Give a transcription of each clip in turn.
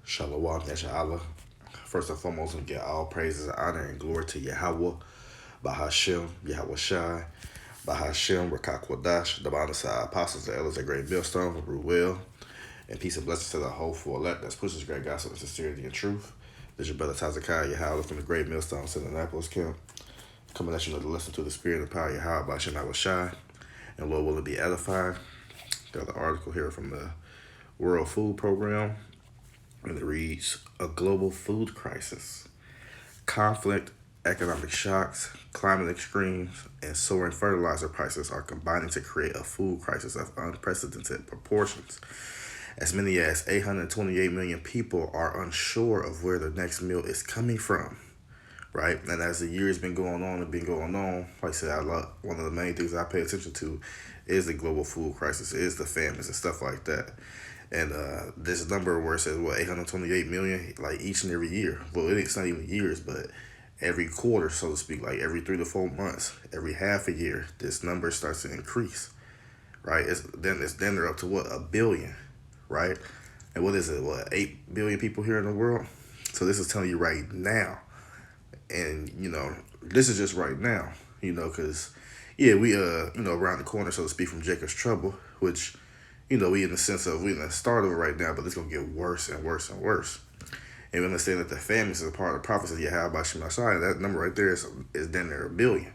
Shalom, Yashala. First and foremost, we get all praises, honor, and glory to Yahweh, Bahashem, Yahweh Shai, Bahashem, Rakakwadash, the Bonasai apostles, the elders, the great millstone, Ruel, and peace and blessings to the hopeful elect that's pushes great gospel of sincerity and truth. This is your brother Tazakai Yahweh from the great millstone, St. Annapolis Camp, coming at you to listen to the spirit and power of Yahweh, Bahashem, Yahweh Shai, and Lord will it be edified. Got the article here from the World Food Program. And it reads, a global food crisis, conflict, economic shocks, climate extremes, and soaring fertilizer prices are combining to create a food crisis of unprecedented proportions. As many as 828 million people are unsure of where their next meal is coming from, right? And as the years been going on and been going on, like I said, one of the main things I pay attention to is the global food crisis, is the famines and stuff like that. And this number where it says, 828 million, like each and every year. Well, it's not even years, but every quarter, so to speak, like every 3 to 4 months, every half a year, this number starts to increase, right? Then they're up to a billion, right? And what is it, 8 billion people here in the world? So this is telling you right now. And, this is just right now, because, yeah, we, around the corner, so to speak, from Jacob's Trouble, which, we in the sense of we in the start of it right now, but it's gonna get worse and worse and worse. And we understand that the famines is a part of the prophecy you have about Shemashai. That number right there is then there a billion.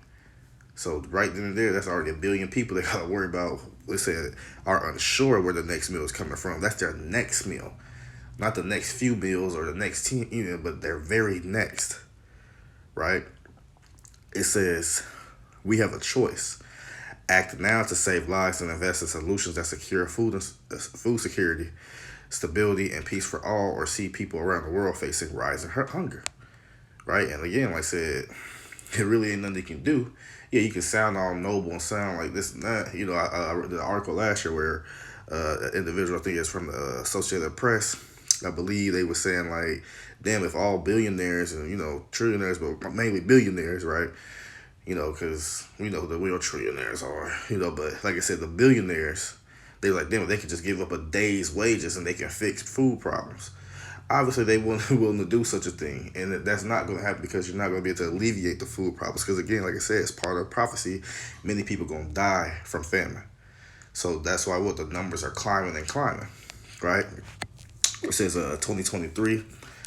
So right then and there, that's already a billion people that gotta worry about. Let's say are unsure where the next meal is coming from. That's their next meal, not the next few meals or the next 10, but their very next. Right? It says we have a choice. Act now to save lives and invest in solutions that secure food security, stability, and peace for all, or see people around the world facing rising hunger. Right? And again, like I said, it really ain't nothing you can do. Yeah, you can sound all noble and sound like this and that. I read the article last year where an individual, I think it's from the Associated Press, I believe they were saying like, damn, if all billionaires and, trillionaires, but mainly billionaires, right? Because we know the real trillionaires are, but like I said, the billionaires, they're like, damn, they can just give up a day's wages and they can fix food problems. Obviously, they weren't willing to do such a thing, and that's not going to happen because you're not going to be able to alleviate the food problems. Because again, like I said, it's part of prophecy. Many people going to die from famine, so that's why the numbers are climbing and climbing, right? It says 2023,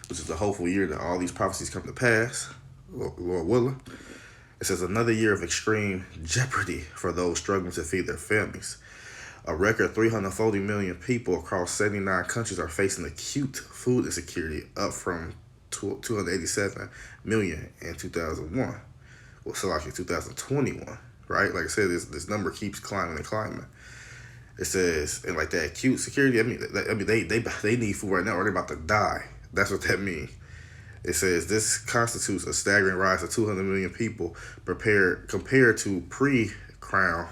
which is the hopeful year that all these prophecies come to pass, Lord willing. It says another year of extreme jeopardy for those struggling to feed their families. A record 340 million people across 79 countries are facing acute food insecurity, up from 287 million in 2001. Well, so like in 2021, right? Like I said, this number keeps climbing and climbing. It says, and like that acute security, I mean, they need food right now, or they're about to die. That's what that means. It says this constitutes a staggering rise of 200 million people compared to pre-crown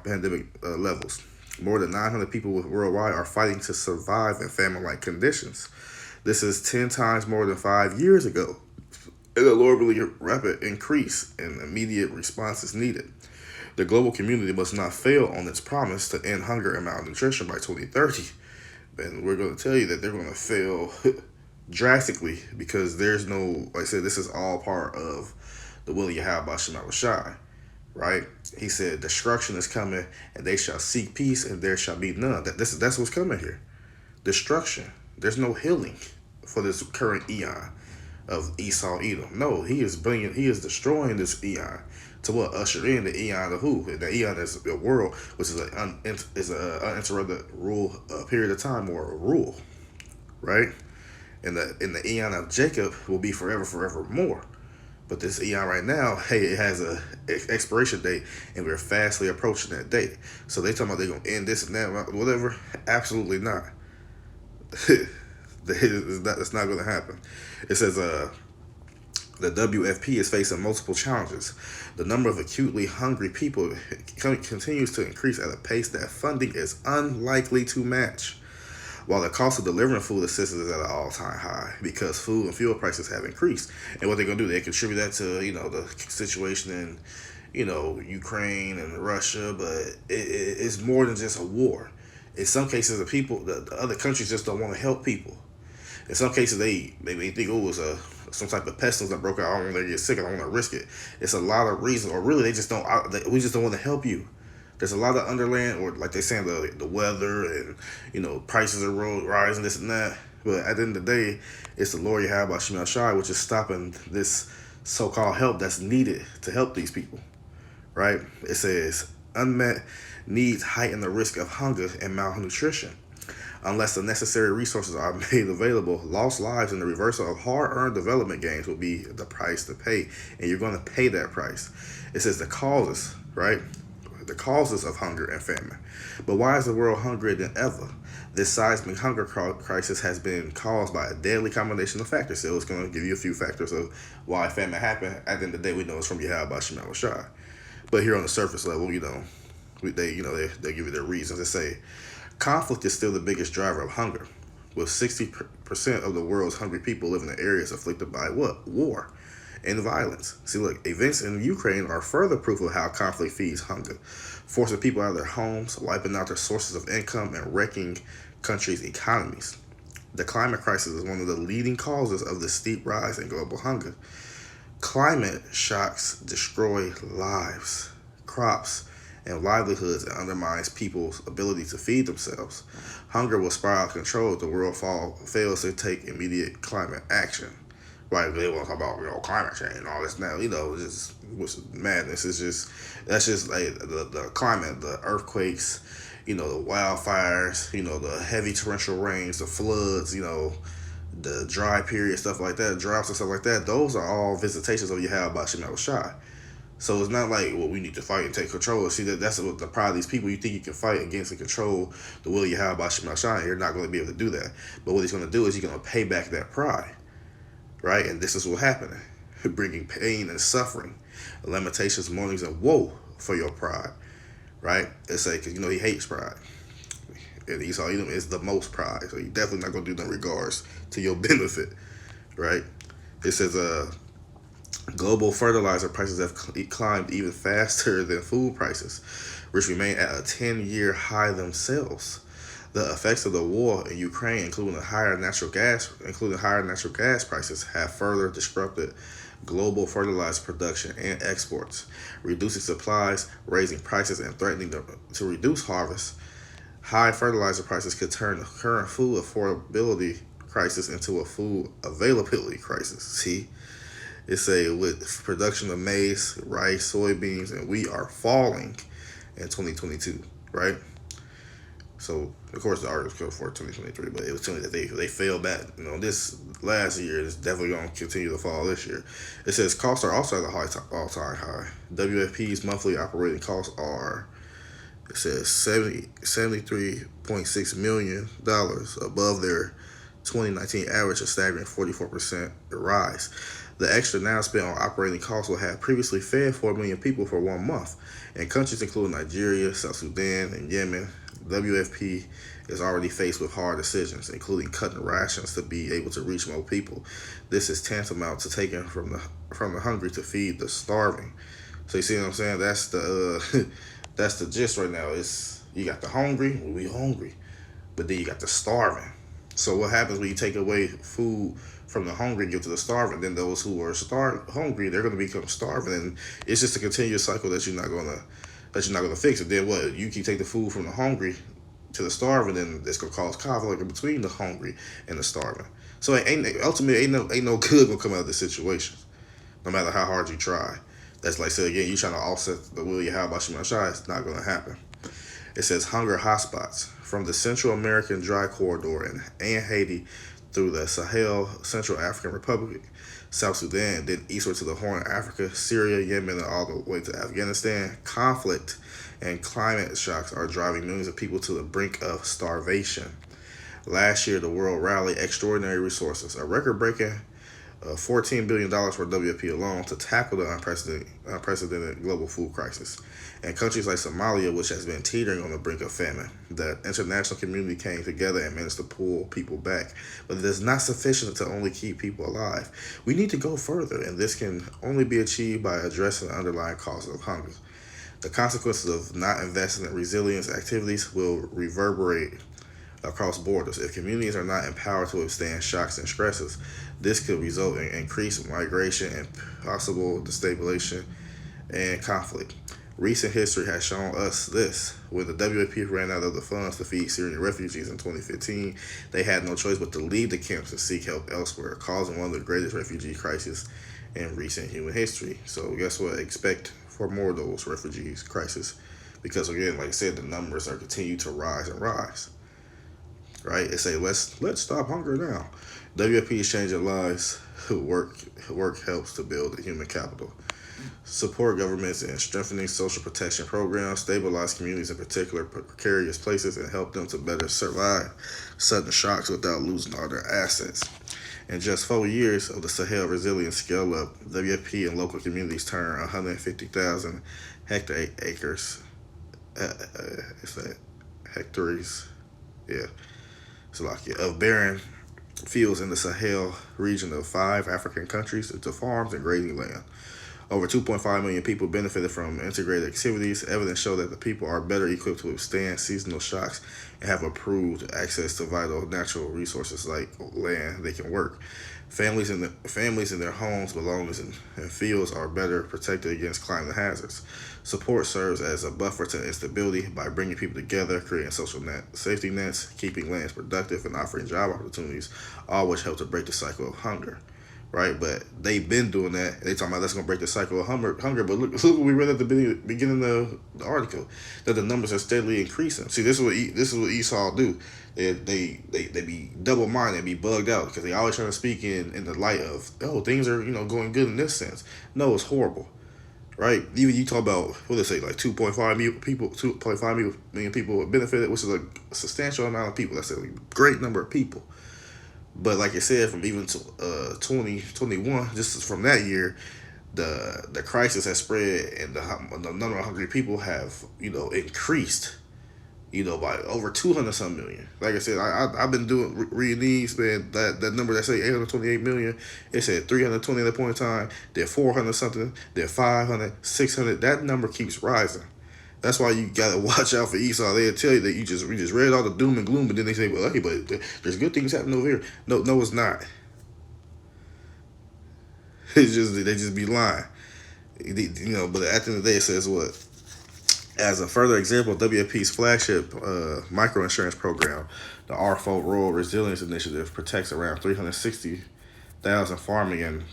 pandemic levels. More than 900 people worldwide are fighting to survive in famine-like conditions. This is 10 times more than 5 years ago. And a alarmingly rapid increase in immediate response is needed. The global community must not fail on its promise to end hunger and malnutrition by 2030. And we're going to tell you that they're going to fail drastically, because there's no, like I said, this is all part of the will of Yahweh Shema Shai, right? He said, destruction is coming, and they shall seek peace, and there shall be none. That's what's coming here. Destruction. There's no healing for this current eon of Esau Edom. No, he is destroying this eon to usher in the eon of who? The eon is a world, which is an uninterrupted period of time, or a rule, right? In the eon of Jacob will be forevermore. But this eon right now, hey, it has a expiration date, and we're fastly approaching that date. So they talking about they're gonna end this and that, whatever. Absolutely not. It's not gonna happen. It says the WFP is facing multiple challenges. The number of acutely hungry people continues to increase at a pace that funding is unlikely to match, while the cost of delivering food assistance is at an all-time high because food and fuel prices have increased. And what they're going to do, they contribute that to, the situation in, Ukraine and Russia, but it's more than just a war. In some cases, the other countries just don't want to help people. In some cases, they may think, oh, it was some type of pestilence that broke out. I don't want to get sick. I don't want to risk it. It's a lot of reasons, or really, they just don't. We just don't want to help you. There's a lot of underland, or like they saying the weather and prices are rising, this and that. But at the end of the day, it's the Lord Yahweh Shemel Shai, which is stopping this so-called help that's needed to help these people. Right? It says unmet needs heighten the risk of hunger and malnutrition. Unless the necessary resources are made available, lost lives and the reversal of hard-earned development gains will be the price to pay, and you're going to pay that price. It says the causes, right? The causes of hunger and famine. But why is the world hungrier than ever? This seismic hunger crisis has been caused by a deadly combination of factors. So it's going to give you a few factors of why famine happened. At the end of the day, we know it's from Yahweh Shemel Shai. But here on the surface level, they give you their reasons. They say conflict is still the biggest driver of hunger, with 60% of the world's hungry people living in areas afflicted by what? War and violence. See, look, events in Ukraine are further proof of how conflict feeds hunger, forcing people out of their homes, wiping out their sources of income, and wrecking countries' economies. The climate crisis is one of the leading causes of the steep rise in global hunger. Climate shocks destroy lives, crops, and livelihoods and undermines people's ability to feed themselves. Hunger will spiral out of control if the world fails to take immediate climate action. Right? They want to talk about climate change and all this now. Just madness. That's just like the climate, the earthquakes, the wildfires, the heavy torrential rains, the floods, the dry period, stuff like that, droughts and stuff like that. Those are all visitations of Yahweh Shemel Shai. So it's not like, well, we need to fight and take control. See, that's what the pride of these people. You think you can fight against and control the will of Yahweh Shemel Shai. You're not going to be able to do that. But what he's going to do is he's going to pay back that pride. Right? And this is what happened. Bringing pain and suffering, lamentations, moanings, and woe for your pride. Right? It's like, because he hates pride. And Esau Edom is the most pride. So he's definitely not going to do no regards to your benefit. Right? It says, global fertilizer prices have climbed even faster than food prices, which remain at a 10-year high themselves. The effects of the war in Ukraine, including higher natural gas prices, have further disrupted global fertilizer production and exports, reducing supplies, raising prices, and threatening to reduce harvests. High fertilizer prices could turn the current food affordability crisis into a food availability crisis. See? It's with production of maize, rice, soybeans, and wheat are falling in 2022, right? So, of course, the article for 2023, but it was telling that they failed back. This last year is definitely going to continue to fall this year. It says costs are also at the all-time high. WFP's monthly operating costs are, it says, $73.6 million above their 2019 average, a staggering 44% rise. The extra now spent on operating costs will have previously fed 4 million people for 1 month. In countries including Nigeria, South Sudan, and Yemen, WFP is already faced with hard decisions, including cutting rations to be able to reach more people. This is tantamount to taking from the hungry to feed the starving. So you see what I'm saying? That's the that's the gist right now. It's you got the hungry, we hungry, but then you got the starving. So what happens when you take away food from the hungry and give to the starving? Then those who are hungry, they're going to become starving, and it's just a continuous cycle that you're not gonna fix. And then what? You keep taking the food from the hungry to the starving, then it's gonna cause conflict between the hungry and the starving. So ultimately ain't no good gonna come out of this situation, no matter how hard you try. That's like say again, you trying to offset the will you have by Shemel Shai. It's not gonna happen. It says hunger hotspots from the Central American Dry Corridor and Haiti through the Sahel, Central African Republic, South Sudan, then eastward to the Horn of Africa, Syria, Yemen, and all the way to Afghanistan. Conflict and climate shocks are driving millions of people to the brink of starvation. Last year, the world rallied extraordinary resources, a record-breaking $14 billion for WFP alone to tackle the unprecedented global food crisis. And countries like Somalia, which has been teetering on the brink of famine, the international community came together and managed to pull people back. But it is not sufficient to only keep people alive. We need to go further, and this can only be achieved by addressing the underlying causes of hunger. The consequences of not investing in resilience activities will reverberate across borders. If communities are not empowered to withstand shocks and stresses, this could result in increased migration and possible destabilization and conflict. Recent history has shown us this. When the WFP ran out of the funds to feed Syrian refugees in 2015, they had no choice but to leave the camps and seek help elsewhere, causing one of the greatest refugee crises in recent human history. So guess what? Expect for more of those refugees crisis, because again, like I said, the numbers are continue to rise and rise. Right? They say let's stop hunger now. WFP is changing lives. Work helps to build the human capital. Support governments in strengthening social protection programs, stabilize communities in particular precarious places, and help them to better survive sudden shocks without losing all their assets. In just 4 years of the Sahel Resilience Scale Up, WFP and local communities turned 150,000 hectare acres. It's that hectares, yeah, it's like of barren fields in the Sahel region of 5 African countries into farms and grazing land. Over 2.5 million people benefited from integrated activities. Evidence show that the people are better equipped to withstand seasonal shocks and have improved access to vital natural resources like land they can work. Families in their homes, belongings, and fields are better protected against climate hazards. Support serves as a buffer to instability by bringing people together, creating social safety nets, keeping lands productive, and offering job opportunities, all which help to break the cycle of hunger. Right, but they've been doing that. They talking about that's gonna break the cycle of hunger. But look what we read at the beginning of the article, that the numbers are steadily increasing. See, this is what Esau do. They be double minded, be bugged out because they always trying to speak in the light of, oh, things are going good in this sense. No, it's horrible. Right, even you talk about what they say, like 2.5 million people benefited, which is a substantial amount of people. That's a great number of people. But like I said, from even to 2021, just from that year, the crisis has spread and the number of hungry people have increased, by over 200 some million. Like I said, I've been reading these, man. That number that say 828 million, it said 320 at that point in time. Then 400 something. Then 500, 600. That number keeps rising. That's why you gotta watch out for Esau. They'll tell you that we just read all the doom and gloom, but then they say, well, hey, but there's good things happening over here. No, it's not. It's just they just be lying. But at the end of the day, it says what? As a further example, WFP's flagship microinsurance program, the R4 Rural Resilience Initiative, protects around 360,000 farming and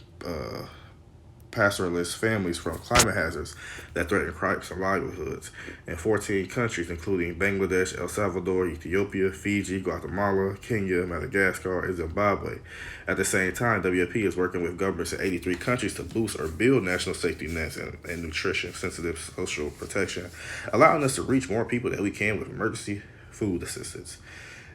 pastoralist families from climate hazards that threaten crops and livelihoods in 14 countries, including Bangladesh, El Salvador, Ethiopia, Fiji, Guatemala, Kenya, Madagascar, and Zimbabwe. At the same time, WFP is working with governments in 83 countries to boost or build national safety nets and nutrition-sensitive social protection, allowing us to reach more people that we can with emergency food assistance.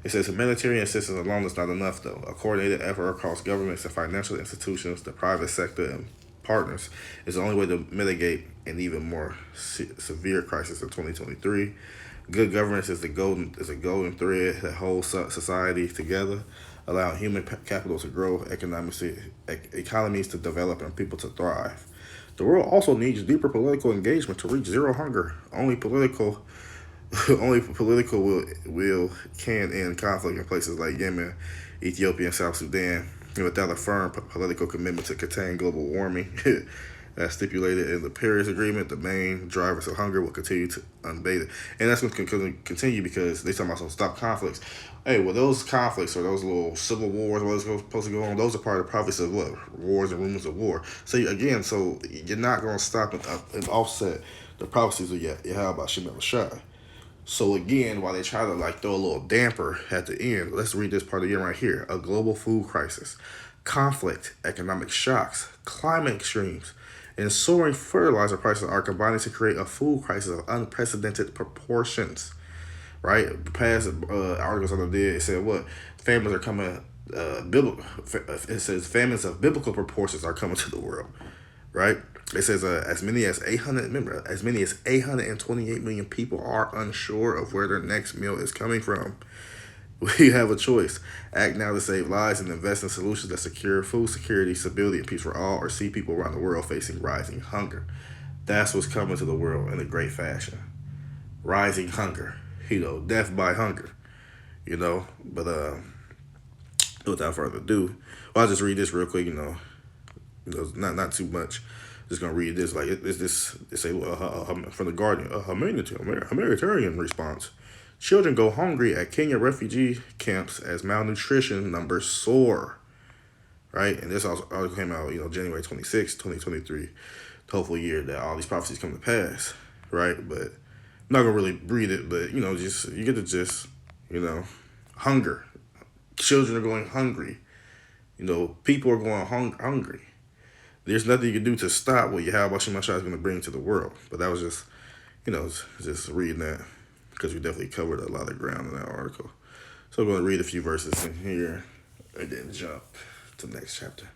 It says humanitarian assistance alone is not enough, though. A coordinated effort across governments and financial institutions, the private sector, and partners is the only way to mitigate an even more severe crisis in 2023. Good governance is a golden thread that holds society together, allowing human capital to grow, economies to develop, and people to thrive. The world also needs deeper political engagement to reach zero hunger. Only political will can end conflict in places like Yemen, Ethiopia, and South Sudan. And without a firm political commitment to contain global warming, as stipulated in the Paris Agreement, the main drivers of hunger will continue to unabated. And that's going to continue because they talking about some stop conflicts. Hey, well, those conflicts or those little civil wars, what's supposed to go on, those are part of the prophecy of what? Wars and rumors of war. So again, you're not going to stop and offset the prophecies of Yahweh Shem Shai. So again, while they try to throw a little damper at the end, let's read this part again right here. A global food crisis, conflict, economic shocks, climate extremes, and soaring fertilizer prices are combining to create a food crisis of unprecedented proportions. Right? Past articles I did, it said what? Famines are coming, it says famines of biblical proportions are coming to the world. Right? It says as many as 828 million people are unsure of where their next meal is coming from. We have a choice. Act now to save lives and invest in solutions that secure food security, stability, and peace for all, or see people around the world facing rising hunger. That's what's coming to the world in a great fashion. Rising hunger. Death by hunger. But without further ado, well, I'll just read this real quick. Not too much. Just gonna read this. Like it's from the Guardian, a humanitarian response. Children go hungry at Kenya refugee camps as malnutrition numbers soar. Right, and this also came out, January 26, 2023. Hopefully, year that all these prophecies come to pass. Right, but I'm not gonna really read it, but just you get the gist. Hunger. Children are going hungry. People are going hungry. There's nothing you can do to stop what Yahweh Shema Shai is going to bring to the world. But that was just reading that because we definitely covered a lot of ground in that article. So I'm going to read a few verses in here and then jump to the next chapter.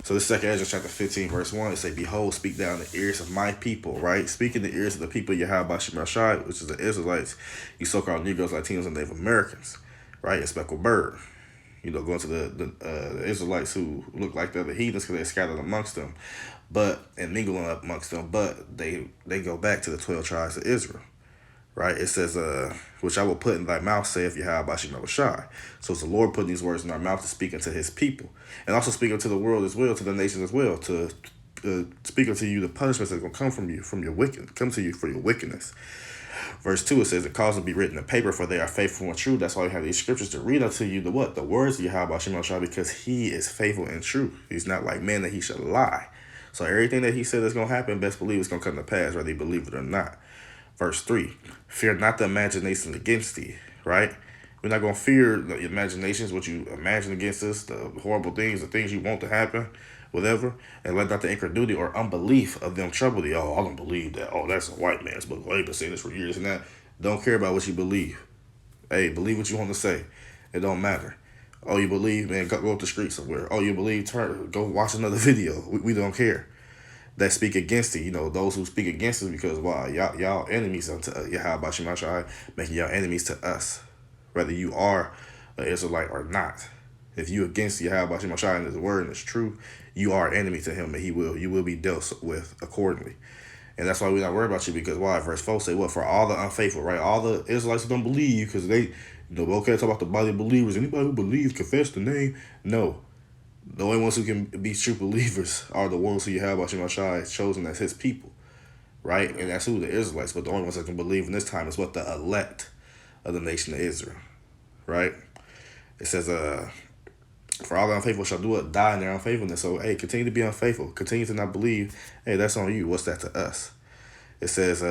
So this second Ezra chapter 15 verse 1, it say, "Behold, speak down the ears of my people," right? Speak in the ears of the people of Yahweh Shema Shai, which is the Israelites, you so-called Negroes, Latinos, and Native Americans, right? And speckled bird. Going to the Israelites who look like the other heathens because they're scattered amongst them, and mingling up amongst them, but they go back to the 12 tribes of Israel, right? It says, "Which I will put in thy mouth, saith Yahweh Shema Shai." So it's the Lord putting these words in our mouth to speak unto His people, and also speak unto the world as well, to the nations as well, to speak unto you the punishments that's gonna come from you, come to you for your wickedness. Verse 2, it says, "It cause them to be written in paper, for they are faithful and true." That's why we have these scriptures to read unto you the what? The words of Yahweh Shema Shai, because He is faithful and true. He's not like man that He should lie. So everything that He said is going to happen, best believe it's going to come to pass, whether you believe it or not. Verse 3, "Fear not the imaginations against thee," right? We're not going to fear the imaginations, what you imagine against us, the horrible things, the things you want to happen, whatever. "And let not the incredulity or unbelief of them trouble thee." Oh, I don't believe that. Oh, that's a white man's book. Well, they've been saying this for years and that. Don't care about what you believe. Hey, believe what you want to say. It don't matter. Oh, you believe, man, go up the street somewhere. Oh, you believe, go watch another video. We don't care. That speak against it, those who speak against us, because why? Y'all enemies unto Yahweh Shema Shai, making y'all enemies to us, whether you are an Israelite or not. If you against Yahweh Shema Shai and His word and it's true, you are enemy to Him, and you will be dealt with accordingly. And that's why we're not worried about you, because why? Verse 4 say, what? "For all the unfaithful," right? All the Israelites who don't believe, because they, okay, talk about the body of believers. Anybody who believes, confess the name. No. The only ones who can be true believers are the ones who Yahweh Shema Shai has chosen as His people, right? And that's who? The Israelites. But the only ones that can believe in this time is what? The elect of the nation of Israel, right? It says, "For all the unfaithful shall do it, die in their unfaithfulness." So, hey, continue to be unfaithful. Continue to not believe. Hey, that's on you. What's that to us? It says,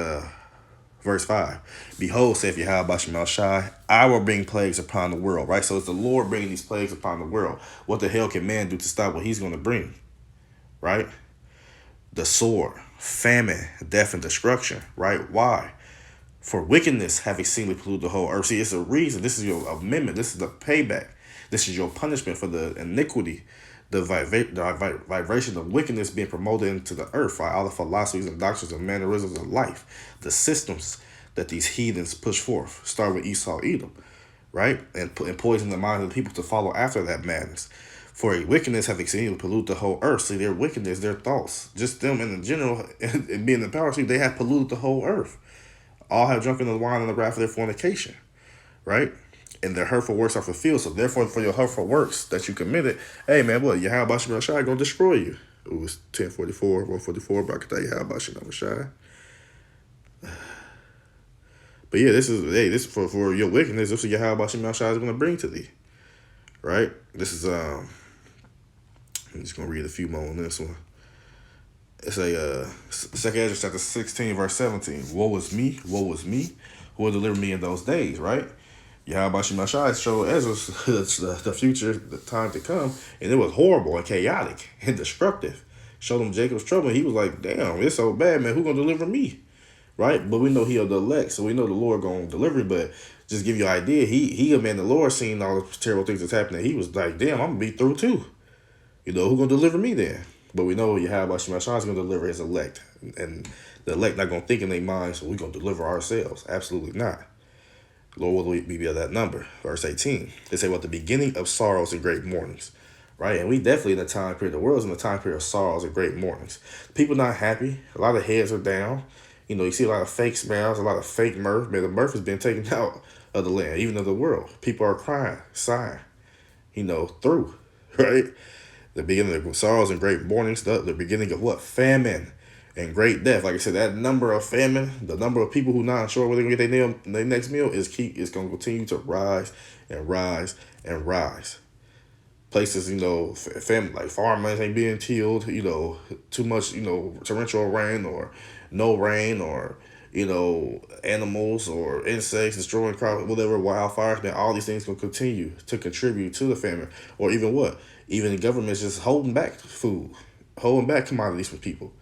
verse 5, "Behold, saith Yahweh Shema Shai, I will bring plagues upon the world," right? So it's the Lord bringing these plagues upon the world. What the hell can man do to stop what He's going to bring, right? "The sword, famine, death, and destruction," right? Why? "For wickedness have exceedingly polluted the whole earth." See, it's a reason. This is your amendment. This is the payback. This is your punishment for the iniquity, the vibration of wickedness being promoted into the earth by all the philosophies and doctrines and mannerisms of life, the systems that these heathens push forth. Start with Esau, Edom, right? And poison the mind of the people to follow after that madness. "For a wickedness have exceedingly polluted the whole earth." See, their wickedness, their thoughts, just them in general, and being in power, see, they have polluted the whole earth. All have drunken the wine and the wrath of their fornication, right? "And their hurtful works are fulfilled." So therefore, for your hurtful works that you committed, hey man, what? Yahweh Shema Shai gonna destroy you. It was 1044, 144, Barakatah Yahweh Shema Shai. But yeah, this for your wickedness. This is Yahweh Shema Shai is gonna bring to thee, right? This is I'm just gonna read a few more on this one. It's a second Ezra chapter 16 verse 17. Woe is me, who will deliver me in those days, right? Yahweh Shema Shai showed Ezra the future, the time to come, and it was horrible and chaotic and destructive. Showed him Jacob's trouble, and he was like, damn, it's so bad, man, who gonna deliver me? Right? But we know He of the elect, so we know the Lord gonna deliver. But just give you an idea, he a man, the Lord, seen all the terrible things that's happening. He was like, damn, I'm gonna be through too. Who gonna deliver me then? But we know Yahweh Shema Shai is gonna deliver His elect, and the elect not gonna think in their mind, so we're gonna deliver ourselves. Absolutely not. Lord, will we be of that number? Verse 18. They say, "What the beginning of sorrows and great mournings," right? And we definitely in the time period. The world's in the time period of sorrows and great mournings. People not happy. A lot of heads are down. You see a lot of fake smiles, a lot of fake mirth. Man, the mirth has been taken out of the land, even of the world. People are crying, sighing, through, right? The beginning of sorrows and great mournings, the beginning of what? Famine and great death. Like I said, that number of famine, the number of people who not sure where they're gonna get their next meal is gonna continue to rise and rise and rise. Places, family like farmlands ain't being tilled, too much, torrential rain or no rain or animals or insects destroying crops, whatever, wildfires, man, all these things gonna continue to contribute to the famine. Or even what? Even the government's just holding back food, holding back commodities from people.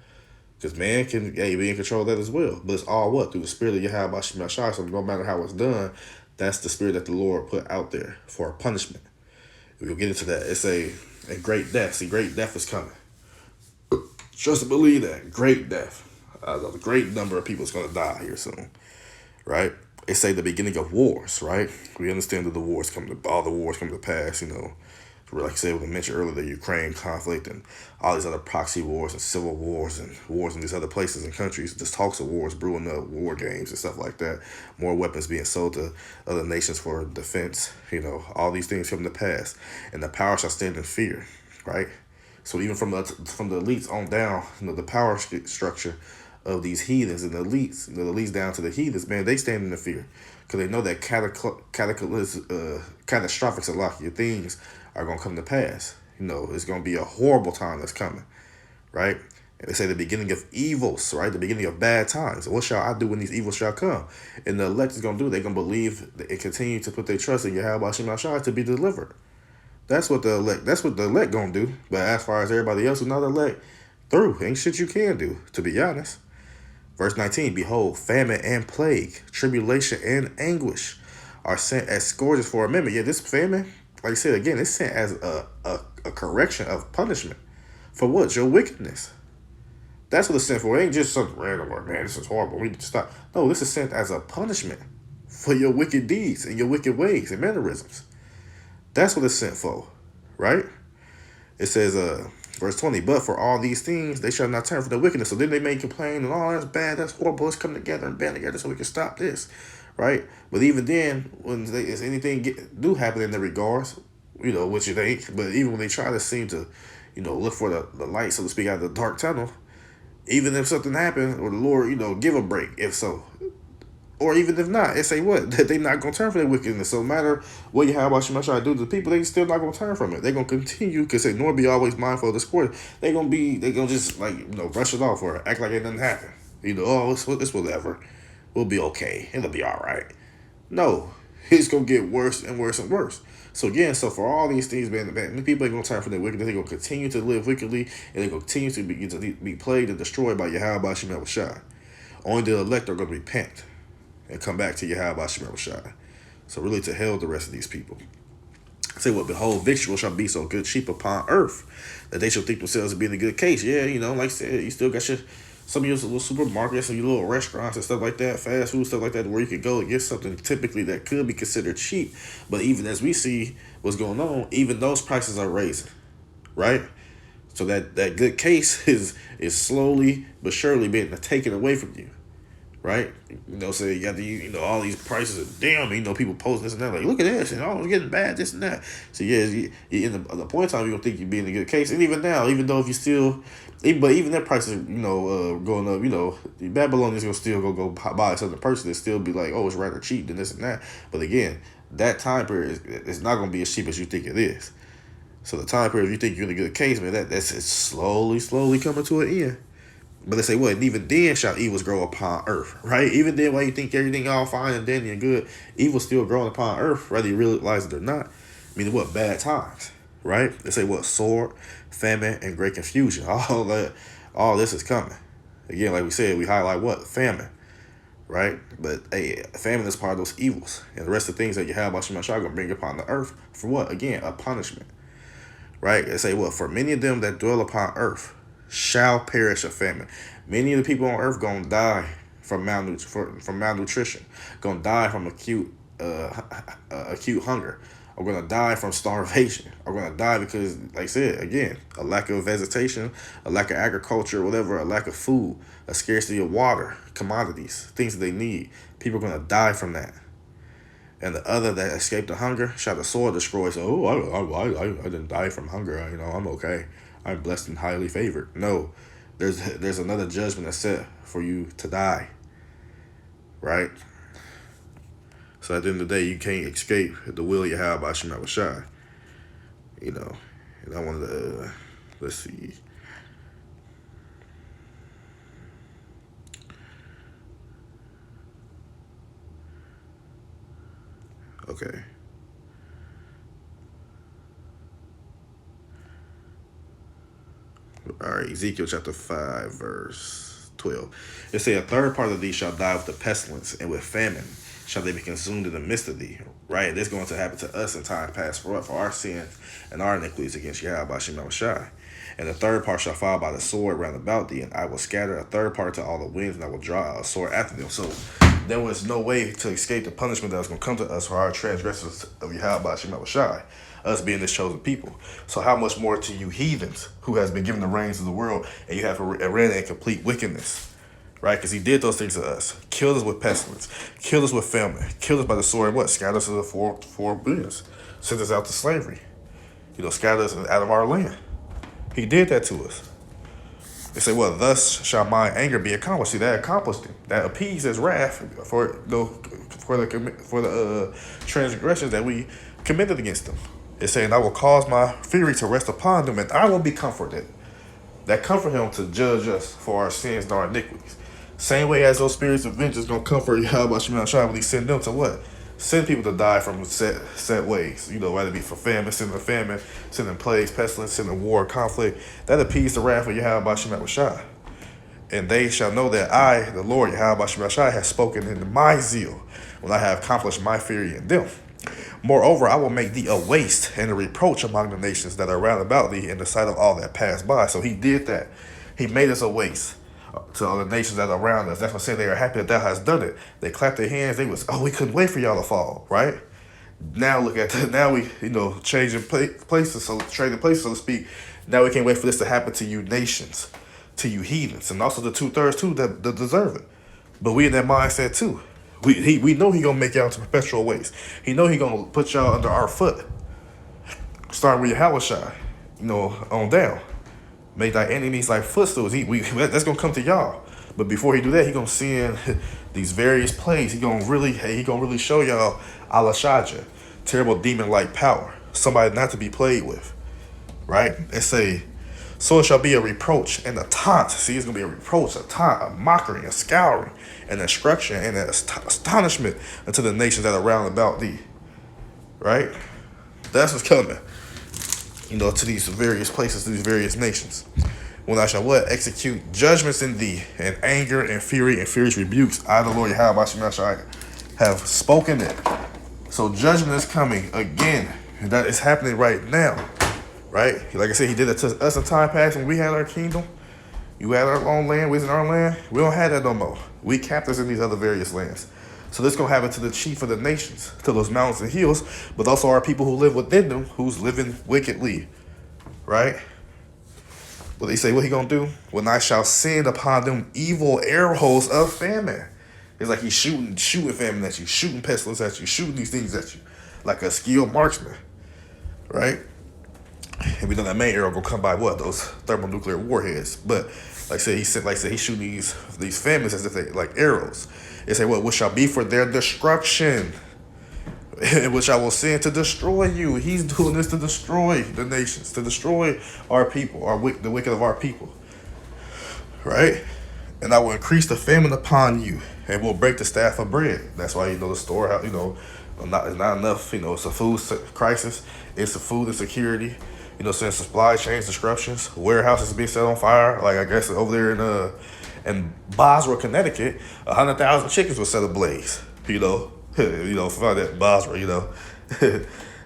Because man can be in control of that as well. But it's all what? Through the spirit of Yahweh Shai. So no matter how it's done, that's the spirit that the Lord put out there for punishment. We'll get into that. It's a great death. See, great death is coming. Trust and believe that. Great death. A great number of people is going to die here soon. Right? They say the beginning of wars, right? We understand that all the wars come to pass, like I said, we mentioned earlier, the Ukraine conflict and all these other proxy wars and civil wars and wars in these other places and countries. Just talks of wars brewing up, war games and stuff like that. More weapons being sold to other nations for defense. All these things come to pass, and the power shall stand in fear, right? So even from the elites on down, the power structure of these heathens and the elites down to the heathens, man, they stand in the fear because they know that catastrophic things are going to come to pass. It's going to be a horrible time that's coming, right? And they say the beginning of evils, right? The beginning of bad times. What shall I do when these evils shall come? And the elect is going to do. They're going to believe and continue to put their trust in Yahweh Shem Shai to be delivered. That's what the elect going to do. But as far as everybody else who's not elect, ain't shit you can do, to be honest. Verse 19, behold, famine and plague, tribulation and anguish are sent as scourges for a minute. Yeah, this famine, like I said again, it's sent as a correction of punishment. For what? Your wickedness. That's what it's sent for. It ain't just something random or, man, this is horrible, we need to stop. No, this is sent as a punishment for your wicked deeds and your wicked ways and mannerisms. That's what it's sent for, right? It says, verse 20, but for all these things, they shall not turn from their wickedness. So then they may complain and, oh, that's bad, that's horrible, let's come together and band together so we can stop this, right? But even then, when if anything do happen in the regards, which it ain't, but even when they try to seem to, look for the light, so to speak, out of the dark tunnel, even if something happened, or the Lord, give a break, if so. Or even if not, it say what? That they not going to turn from their wickedness. So no matter what you have about Shemashah do to the people, they still not going to turn from it. They're going to continue, because they nor be always mindful of the sport. They're going to just, brush it off or act like it doesn't happen. It's whatever. We'll be okay. It'll be all right. No, it's going to get worse and worse and worse. So again, for all these things, man, people ain't going to turn from their wickedness. They're going to continue to live wickedly, and they're going to continue to be plagued and destroyed by Yahweh Shemashah. Only the elect are going to repent and come back to Yahweh Shem Shai. So really to hell the rest of these people. Say what? Behold, victual shall be so good cheap upon earth that they shall think themselves to be in a good case. Yeah, like I said, you still got some of your little supermarkets and your little restaurants and stuff like that, fast food, stuff like that, where you could go and get something typically that could be considered cheap. But even as we see what's going on, even those prices are raising, right? So that good case is slowly but surely being taken away from you. Right? So you got all these prices of damn, people post this and that, like, look at this, and it's getting bad, this and that. So yeah, you in the point in time, you don't think you're being in a good case. And even now, even though if you still, but even their prices, going up, the Babylonians gonna still go buy something person and still be like, oh, it's rather cheap than this and that. But again, that time period is not gonna be as cheap as you think it is. So the time period, if you think you're in a good case, man, that's slowly coming to an end. But they say, well, and even then shall evils grow upon earth, right? Even then, while you think everything all fine and dandy and good, evil still growing upon earth, whether you realize it or not. Meaning what? Bad times, right? They say what? Sword, famine, and great confusion. All this is coming. Again, like we said, we highlight what? Famine, right? But famine is part of those evils. And the rest of the things that you have about Shemashah are going to bring upon the earth for what? Again, a punishment, right? They say what? For many of them that dwell upon earth shall perish of famine. Many of the people on earth gonna die from malnutrition, gonna die from acute hunger, are gonna die from starvation, are gonna die because, like I said, again, a lack of vegetation, a lack of agriculture, whatever, a lack of food, a scarcity of water, commodities, things that they need. People are gonna die from that. And the other that escaped the hunger shall the sword destroy. So, oh, I didn't die from hunger. I'm okay. I'm blessed and highly favored. No, there's another judgment that's set for you to die, right? So at the end of the day, you can't escape the will you have by Shema Shai. You know, and I wanted to, let's see. Okay. All right, Ezekiel chapter 5, verse 12. It say, a third part of thee shall die with the pestilence, and with famine shall they be consumed in the midst of thee. Right? This is going to happen to us in time past for our sins and our iniquities against Yahweh by Shema Shai. And the third part shall fall by the sword round about thee, and I will scatter a third part to all the winds, and I will draw a sword after them. So there was no way to escape the punishment that was going to come to us for our transgressions of Yahweh by Shema Shai, us being this chosen people. So how much more to you heathens who has been given the reins of the world, and you have ran in complete wickedness, right? Because he did those things to us. Killed us with pestilence, killed us with famine, killed us by the sword, and what? Scattered us to the four winds, sent us out to slavery, scattered us out of our land. He did that to us. They say, well, thus shall my anger be accomplished. See, that accomplished him. That appeased his wrath for the transgressions that we committed against him. It's saying, I will cause my fury to rest upon them, and I will be comforted. That comfort him to judge us for our sins and our iniquities. Same way as those spirits of vengeance going to comfort Yahweh Shema Shai when he send them to what? Send people to die from set ways. Whether it be for famine, sending plagues, pestilence, sending war, conflict. That appease the wrath of Yahweh Shema Shai. And they shall know that I, the Lord Yahweh Shema Shai, have spoken in my zeal when I have accomplished my fury in them. Moreover, I will make thee a waste and a reproach among the nations that are round about thee in the sight of all that pass by. So he did that. He made us a waste to all the nations that are around us. That's what I said. They are happy that thou hast done it. They clapped their hands. They was, we couldn't wait for y'all to fall, right? Now look at that. Now we, changing places, trading places, so to speak. Now we can't wait for this to happen to you nations, to you heathens, and also the 2/3 too that deserve it. But we in that mindset too. We know he gonna make y'all into perpetual waste. He know he gonna put y'all under our foot. Starting with Yahweh Shai, on down. Make thy enemies like footstools. That's gonna come to y'all. But before he do that, he gonna send these various plagues. He gonna really show y'all Alashaja, terrible demon-like power, somebody not to be played with, right? And say, so it shall be a reproach and a taunt. See, it's gonna be a reproach, a taunt, a mockery, a scouring, an instruction, and an astonishment unto the nations that are round about thee, right? That's what's coming. To these various places, to these various nations. When I shall what? Execute judgments in thee, and anger and fury and furious rebukes. I, the Lord Yahweh Shai, have spoken it. So judgment is coming again. And that is happening right now. Right? Like I said, he did it to us in time past when we had our kingdom. You had our own land, we was in our land. We don't have that no more. We captives in these other various lands. So this going to happen to the chief of the nations, to those mountains and hills, but also our people who live within them, who's living wickedly, right? Well, they say, what he going to do? When I shall send upon them evil arrows of famine. It's like he's shooting famine at you, shooting pestilence at you, shooting these things at you, like a skilled marksman, right? And we know that main arrow going to come by what? Those thermonuclear warheads. But like I said, he's shooting these famines as if they like arrows. They say, what shall be for their destruction, and which I will send to destroy you. He's doing this to destroy the nations, to destroy our people, the wicked of our people, right? And I will increase the famine upon you, and will break the staff of bread. That's why the storehouse, it's not enough. It's a food crisis. It's a food insecurity. Since supply chain disruptions, warehouses being set on fire. Like I guess over there in Boswell, Connecticut, 100,000 chickens were set ablaze. For that Boswell,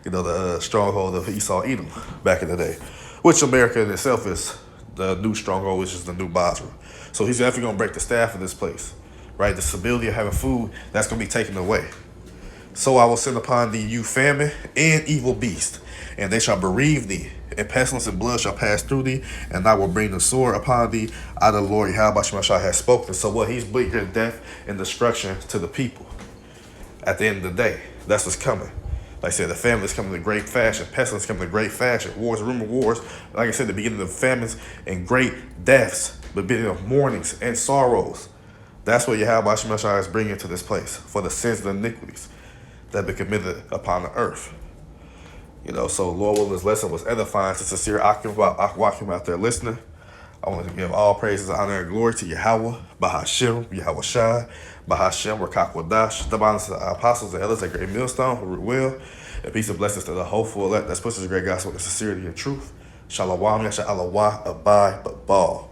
the stronghold of Esau, Edom, back in the day, which America in itself is the new stronghold, which is the new Boswell. So he's definitely gonna break the staff of this place, right? The stability of having food that's gonna be taken away. So I will send upon thee you famine and evil beast, and they shall bereave thee, and pestilence and blood shall pass through thee, and I will bring the sword upon thee. I, the Lord Yahweh Shema Shai, has spoken. So what? He's bringing death and destruction to the people at the end of the day. That's what's coming. Like I said, the famine is coming in great fashion. Pestilence coming in great fashion. Wars, rumor wars. Like I said, the beginning of famines and great deaths, the beginning of mournings and sorrows. That's what Yahweh Shemashai is bringing to this place for the sins and iniquities that have been committed upon the earth. So Lord willing, this lesson was edifying to sincere Akim out there listening. I want to give all praises, honor, and glory to Yahweh, Bahashim, Yahweh Shai, Bahashim, Rakakwadash, the bonds of the apostles, the elders, that great millstone, who will, and peace and blessings to the hopeful elect that's pushes the great gospel with sincerity and truth. Shalom, Yasha Allah, Abai, Babal.